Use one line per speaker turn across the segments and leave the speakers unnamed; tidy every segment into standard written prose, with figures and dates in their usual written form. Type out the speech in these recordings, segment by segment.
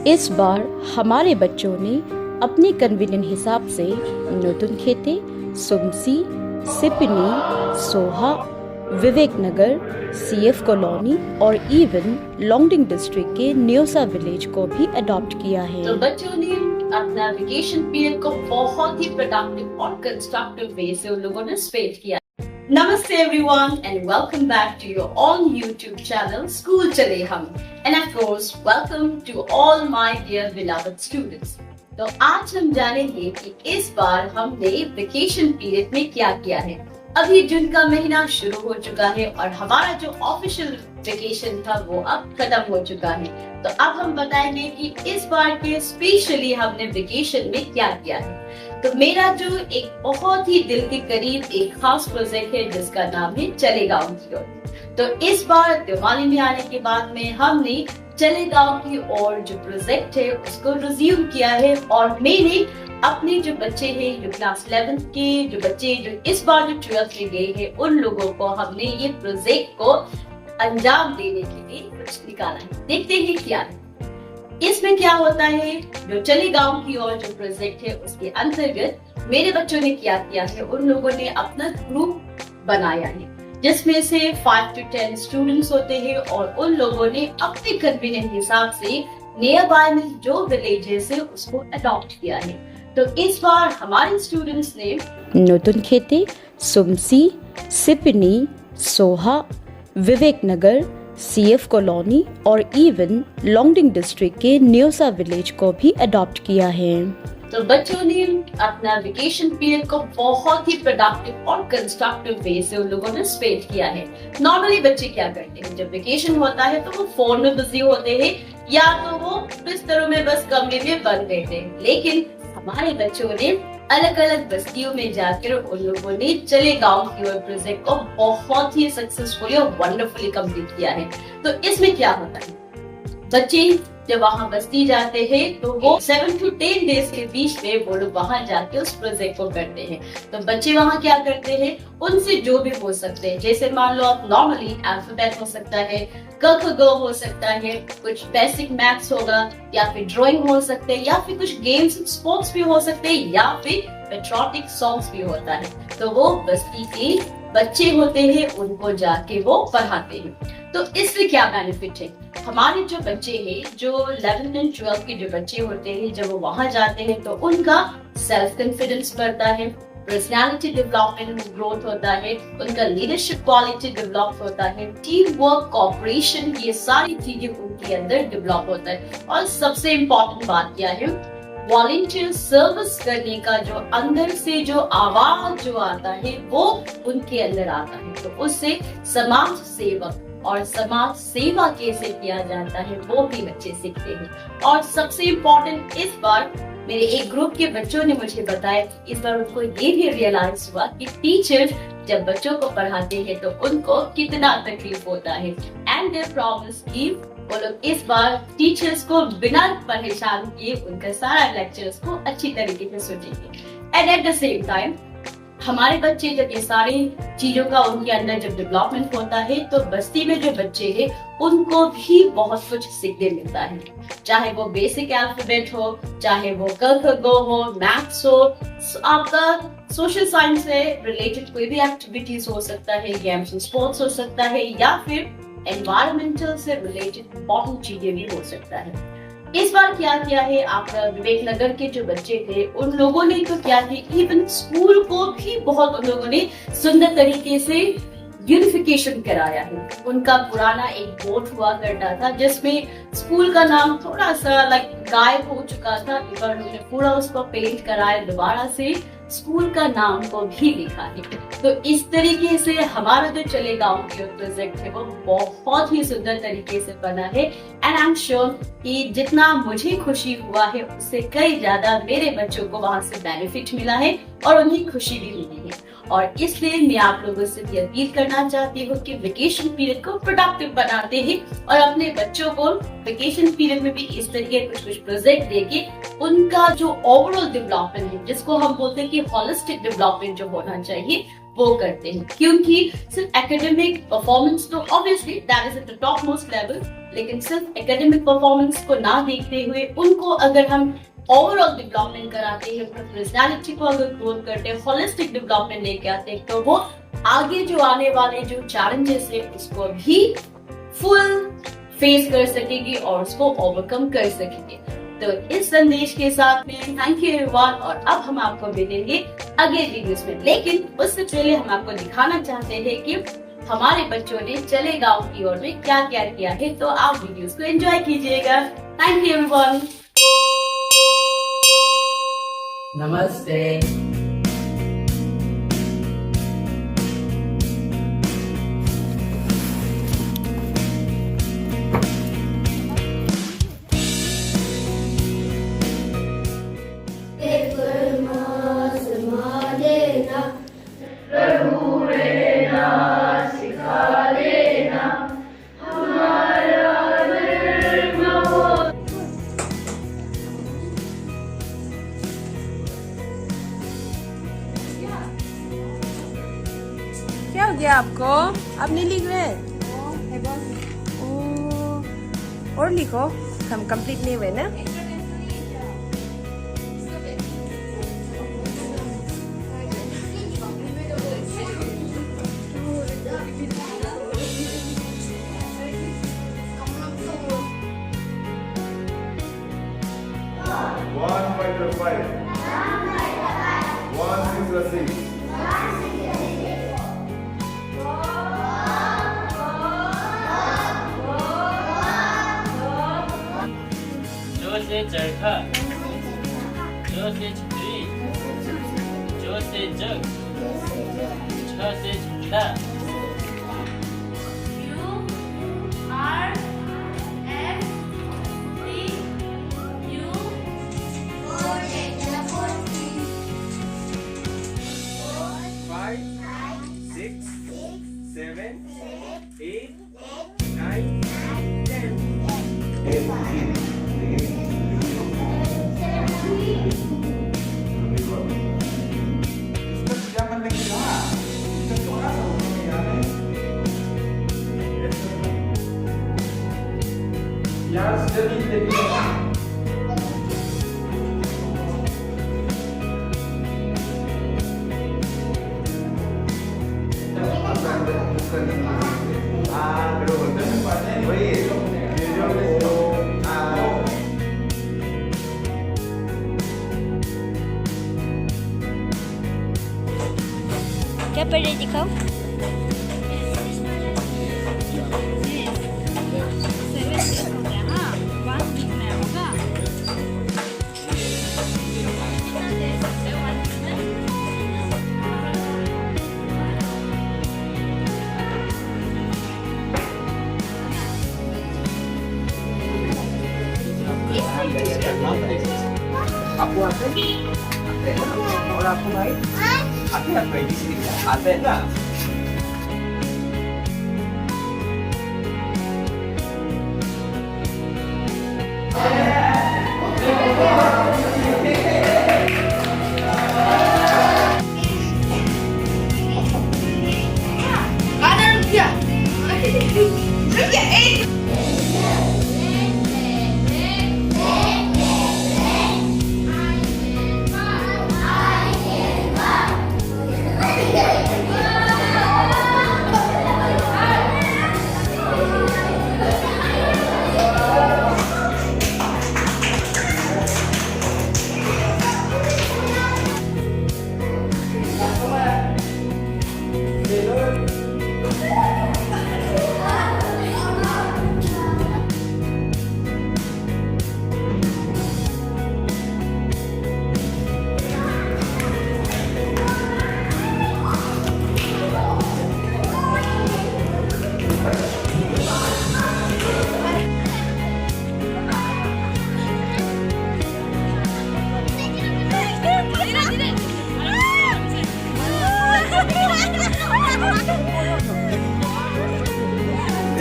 इस बार हमारे बच्चों ने अपने कन्वीनियंट हिसाब से नूतन खेती, सुमसी, सिपनी, सोहा, विवेक नगर, सीएफ कॉलोनी और इवन लॉन्गडिंग डिस्ट्रिक्ट के न्योसा विलेज को भी अडॉप्ट किया है।
तो बच्चों ने अपना वेकेशन पीरियड को बहुत ही प्रोडक्टिव और कंस्ट्रक्टिव वे से उन लोगों ने स्पेंड किया। Namaste everyone and welcome back to your all YouTube channel School Chale Hum, and of course welcome to all my dear beloved students। तो आज हम जानेंगे कि इस बार हमने वेकेशन पीरियड में क्या किया है। अभी जून का महीना शुरू हो चुका है और हमारा जो ऑफिशियल वेकेशन था वो अब खत्म हो चुका है। तो अब हम बताएंगे कि इस बार के स्पेशली हमने वेकेशन में क्या किया है। तो मेरा जो एक बहुत ही दिल के करीब एक खास प्रोजेक्ट है जिसका नाम है चले गाँव की ओर। तो इस बार दिवाली में आने के बाद में हमने चले गाँव की ओर जो प्रोजेक्ट है उसको रिज्यूम किया है और मैंने अपने जो बच्चे हैं जो क्लास 11 के जो बच्चे जो इस बार जो 12th में गए हैं उन लोगों को हमने ये प्रोजेक्ट को अंजाम देने के लिए कुछ निकाला है। देखते हैं क्या है इसमें क्या होता है। जो चले गाँव की ओर जो प्रोजेक्ट है उसके अंतर्गत मेरे बच्चों ने क्या किया है, उन लोगों ने अपना ग्रुप बनाया है जिसमें से 5 to 10 स्टूडेंट्स होते हैं और उन लोगों ने अपने कन्वीनियंट हिसाब से नियर बाय में जो विलेजेस है उसको अडॉप्ट किया है। तो इस बार हमारे स्टूडेंट्स ने
नूतन खेती, सुमसी, सिपनी, सोहा, विवेक नगर, सीएफ कॉलोनी और इवन लॉन्गडिंग डिस्ट्रिक्ट के न्योसा विलेज को भी अडॉप्ट किया है।
तो बच्चों ने अपना वेकेशन पीरियड को बहुत ही प्रोडक्टिव और कंस्ट्रक्टिव वे से उन लोगों ने स्पेंड किया है। नॉर्मली बच्चे क्या करते हैं, जब वेकेशन होता है तो वो फोन में बिजी होते हैं या तो वो बिस्तरों में बस कमरे में बंद रहते हैं, लेकिन हमारे बच्चों ने अलग अलग बस्तियों में जाकर उन लोगों ने चले गाँव की ओर प्रोजेक्ट को बहुत ही सक्सेसफुली और वंडरफुली कंप्लीट किया है। तो इसमें क्या होता है, बच्चे जब वहाँ बस्ती जाते हैं तो वो 7 to 10 डेज के बीच में वो लोग वहाँ जाके उस प्रोजेक्ट को करते हैं। तो बच्चे वहाँ क्या करते हैं, उनसे जो भी हो सकते हैं, जैसे मान लो आप नॉर्मली अल्फाबेट हो सकता है, क ख ग हो सकता है, कुछ बेसिक मैथ्स होगा या फिर ड्राइंग हो सकते हैं या फिर कुछ गेम्स स्पोर्ट्स भी हो सकते हैं या फिर पेट्रियोटिक सॉन्ग्स भी होता है। तो वो बस्ती के बच्चे होते हैं उनको जाके वो पढ़ाते हैं। तो इससे क्या बेनिफिट है, हमारे जो बच्चे हैं जो 11th and 12th के जो बच्चे होते हैं जब वो वहां जाते हैं तो उनका सेल्फ कॉन्फिडेंस बढ़ता है, पर्सनालिटी डेवलपमेंट ग्रोथ होता है, उनका लीडरशिप क्वालिटी डेवलप होता है, टीम वर्क, कोऑपरेशन, ये सारी चीजें उनके अंदर डेवलप होता है। और सबसे इम्पोर्टेंट बात क्या है, वॉलंटियर सर्विस करने का जो अंदर से जो आवाज जो आता है वो उनके अंदर आता है। तो उससे समाज सेवक और समाज सेवा कैसे किया जाता है वो भी बच्चे सीखते हैं। और सबसे इम्पोर्टेंट इस बार मेरे एक ग्रुप के बच्चों ने मुझे बताया इस बार उनको ये भी रियलाइज हुआ कि टीचर जब बच्चों को पढ़ाते हैं तो उनको कितना तकलीफ होता है। एंड दे प्रॉमिस कि वो लोग इस बार टीचर्स को बिना परेशान किए उनका सारा लेक्चर्स को अच्छी तरीके से सुनेंगे। And at the same time हमारे बच्चे जब ये सारी चीजों का उनके अंदर जब डेवलपमेंट होता है तो बस्ती में जो बच्चे हैं उनको भी बहुत कुछ सीखने मिलता है, चाहे वो बेसिक अल्फाबेट हो, चाहे वो क ख ग हो, मैथ्स हो, आपका सोशल साइंस से रिलेटेड कोई भी एक्टिविटीज हो सकता है, गेम्स एंड स्पोर्ट्स हो सकता है या फिर एनवायरमेंटल से रिलेटेड इम्पोर्टेंट चीजें भी हो सकता है। इस बार क्या किया है, आप विवेक नगर के जो बच्चे थे उन लोगों ने तो क्या है, इवन स्कूल को भी बहुत उन लोगों ने सुंदर तरीके से यूनिफिकेशन कराया है। उनका पुराना एक बोर्ड हुआ करता था जिसमें स्कूल का नाम थोड़ा सा गायब हो चुका था, इस बार उन्होंने पूरा उसको पेंट कराया, दोबारा से स्कूल का नाम को भी लिखा है। तो इस तरीके से हमारा जो चले गाँव के प्रोजेक्ट है वो बहुत ही सुंदर तरीके से बना है। एंड आई एम श्योर कि जितना मुझे खुशी हुआ है उससे कई ज्यादा मेरे बच्चों को वहां से बेनिफिट मिला है और उन्हें खुशी भी मिली है। और इसलिए मैं आप लोगों से भी अपील करना चाहती हूँ कि वेकेशन पीरियड को प्रोडक्टिव बनाते हैं और अपने बच्चों को वेकेशन पीरियड में भी इस तरीके कुछ प्रोजेक्ट देके उनका जो ओवरऑल डेवलपमेंट है जिसको हम बोलते हैं कि होलिस्टिक डेवलपमेंट जो होना चाहिए वो करते हैं, क्योंकि सिर्फ एकेडमिक परफॉर्मेंस तो obviously that is at the top most level, लेकिन सिर्फ एकेडमिक परफॉर्मेंस को ना देखते हुए उनको अगर हम ओवरऑल डेवलपमेंट कराते हैं, उनकी पर्सनालिटी को अगर ग्रोथ करते हैं, होलिस्टिक डेवलपमेंट लेके आते हैं, तो वो आगे जो आने वाले जो चैलेंजेस है उसको भी फुल फेस कर सकेगी और उसको ओवरकम कर सकेंगे। तो इस संदेश के साथ में थैंक यू एवरीवन, और अब हम आपको मिलेंगे अगले वीडियोस में, लेकिन उससे पहले हम आपको दिखाना चाहते हैं कि हमारे बच्चों ने चले गांव की ओर में क्या क्या किया है, तो आप वीडियोस को एंजॉय कीजिएगा। Thank you everyone.
नमस्ते।
क्या हो गया आपको? आप नहीं लिख रहे? और लिखो, हम कंप्लीट नहीं हुए ना।
One fighter five. One six a six.
जो से चरखा, जो से छतरी, जो से जग, छ से झंडा।
Five, six, seven, eight, nine, 10.
Jangan lagi lah. Kita doa sama ya. Ya, sedikit lagi.
क्या पढ़ रही दिखाओ।
Aku ada, और आपको भाई आते हैं भाई किसी आते हैं ना।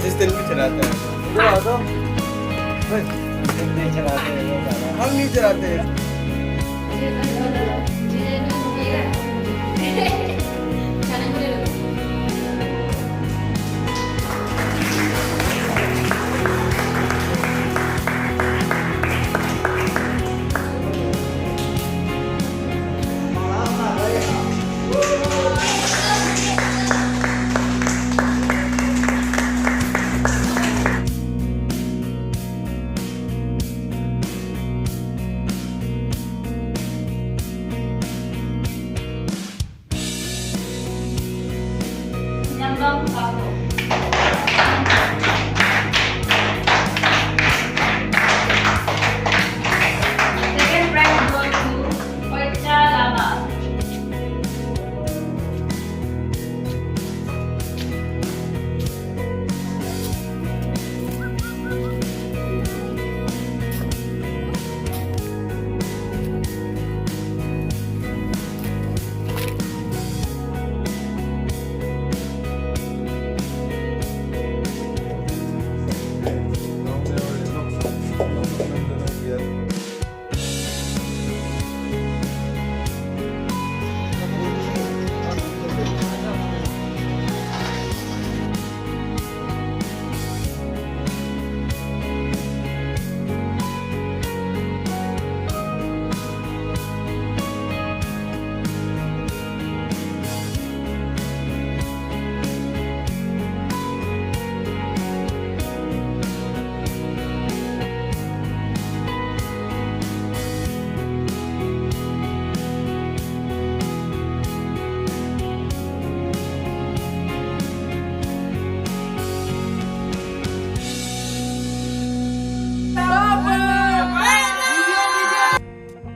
असिस्टेंट भी चलाता है। नहीं चलाते हैं, हम नहीं चलाते हैं।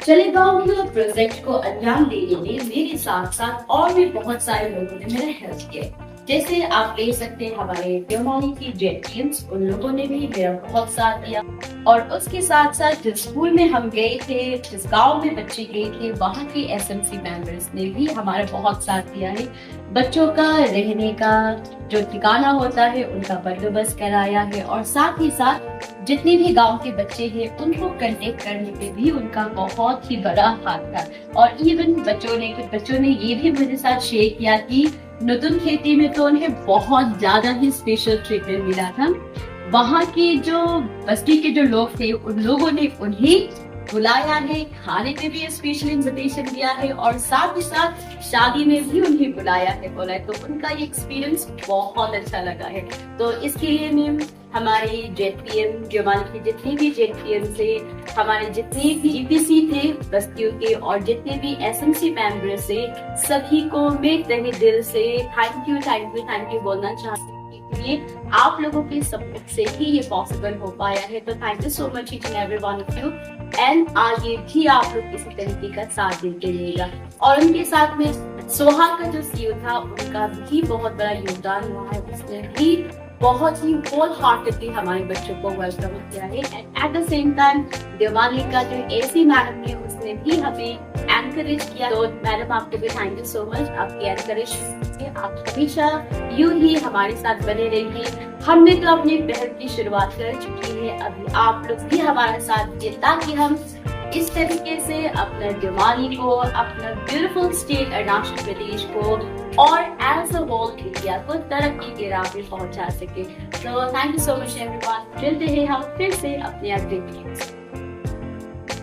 चले गाँव के प्रोजेक्ट को अंजाम देने में मेरे साथ साथ और भी बहुत सारे लोगों ने मेरा हेल्प किया। जैसे आप ले सकते हैं हमारे देवमाली की जेट टीम्स, उन लोगों ने भी मेरा बहुत साथ दिया। और उसके साथ साथ जिस स्कूल में हम गए थे, जिस गांव में बच्चे गए थे, वहाँ के एसएमसी मेंबर्स ने भी हमारा बहुत साथ दिया है। बच्चों का रहने का जो ठिकाना होता है उनका बंदोबस्त कराया है, और साथ ही साथ जितने भी गांव के बच्चे हैं उनको कंटेक्ट करने पे भी उनका बहुत ही बड़ा हाथ था। और इवन कुछ बच्चों ने ये भी मेरे साथ शेयर किया कि नूतन खेती में तो उन्हें बहुत ज्यादा ही स्पेशल ट्रीटमेंट मिला था। वहाँ के जो बस्ती के जो लोग थे उन लोगों ने उन्हें बुलाया है, खाने पे भी स्पेशल इनविटेशन दिया है, और साथ ही साथ शादी में भी उन्हें बुलाया है, बोला है। तो उनका ये एक्सपीरियंस बहुत अच्छा लगा है। तो इसके लिए मैम हमारे जेडपीएम देवमाली के जितने भी जेडपीएम से, हमारे जितने भी ईपीसी थे बस्तियों के, और जितने भी एसएमसी मेंबर से, सभी को मैं तहे दिल से थैंक यू बोलना चाहती हूँ। ये आप लोगों के सपोर्ट से ही ये पॉसिबल हो पाया है। तो thank you so much each and every one of you. And आगे भी आप लोग इसी तरीके का साथ देते रहिएगा। और उनके साथ में सोहा का जो सीईओ था, उनका भी बहुत बड़ा योगदान हुआ है। उसने भी बहुत ही होल हार्टेडली हमारे बच्चों को वेलकम किया है। And at the same time Devmali का जो एसी मैडम है, उसने भी हमें एनकरेज किया। तो मैडम आपको भी थैंक यू सो मच, आपकी एनकरेज से आप हमेशा यूं ही हमारे साथ बने रहिए। हमने तो अपनी पहल की शुरुआत कर चुकी है, अभी आप लोग भी हमारा साथ दीजिए ताकि हम इस तरीके से अपना देवमाली को, अपना ब्यूटीफुल स्टेट अरुणाचल प्रदेश को और एज अ होल इंडिया को तरक्की के राह पे पहुंचा सके। तो thank you so much everyone. मिलते हैं हम फिर से अपने अगले वीडियो।